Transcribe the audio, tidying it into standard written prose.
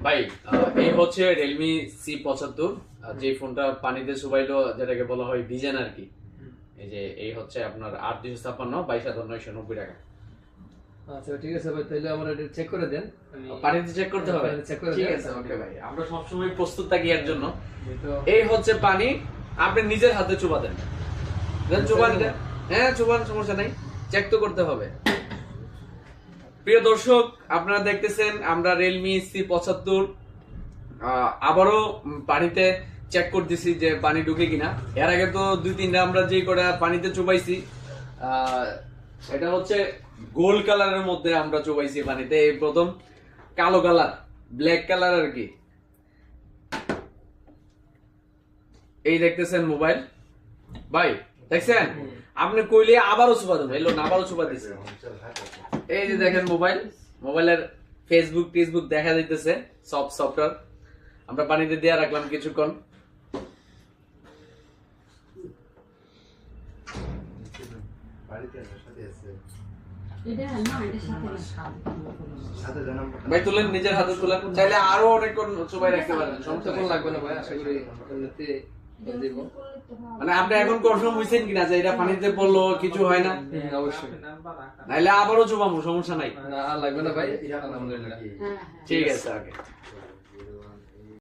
ভাই এই হচ্ছে Realme C75, যে ফোনটা পানিতে চুবাইলো যেটাকে বলা হয় ভিজেন আর কি। এই যে এই হচ্ছে আপনার 8256 22,990 টাকা। আচ্ছা ঠিক আছে ভাই, তাহলে আমার এটা চেক করে দেন। পানিতে চেক করতে হবে? চেক করে ঠিক দেন। আছে, ওকে ভাই, আমরা সবসময় প্রস্তুত থাকি এর জন্য। তো এই হচ্ছে পানি, আপনি নিজের হাতে চুবা দেন। দেন চুবান দেন, হ্যাঁ চুবান, সমস্যা নাই, চেক তো করতে হবে। প্রিয় দর্শক, আপনারা দেখতেছেন আমরা Realme C75 আবারও পানিতে চেক করতেছি যে পানি ঢুকে কিনা। এর আগে তো 2-3টা আমরা যে কটা পানিতে চুবাইছি, এটা হচ্ছে গোল্ড কালারের মধ্যে আমরা চুবাইছি পানিতে, এই প্রথম কালো কালার, ব্ল্যাক কালার আর কি। এই দেখতেছেন মোবাইল ভাই, দেখছেন? আপনি কইলে আবারও চুবা দেবো, এলো না, আবারও চুবা দিচ্ছে। এই যে দেখেন মোবাইল, মোবাইলের ফেসবুক দেখা যাইতেছে, সফটওয়্যার আমরা পানিতে দিয়ে রাখলাম কিছুক্ষণ। ভাই তুলেন, নিজের হাতে তুলেন, চাইলে আরো অনেকক্ষণ চুবাই রাখতে পারেন, সমস্যা কোন লাগবে না ভাই, আশা করি এমনিতে দেব। মানে আপনি এখন কনফার্ম হইছেন কিনা যে এটা পানিতে পড়লো কিছু হয় না? অবশ্যই। নাইলে আবারও চুবামু, সমস্যা নাই। না আর লাগবে না ভাই, আলহামদুলিল্লাহ। ঠিক আছে, ওকে।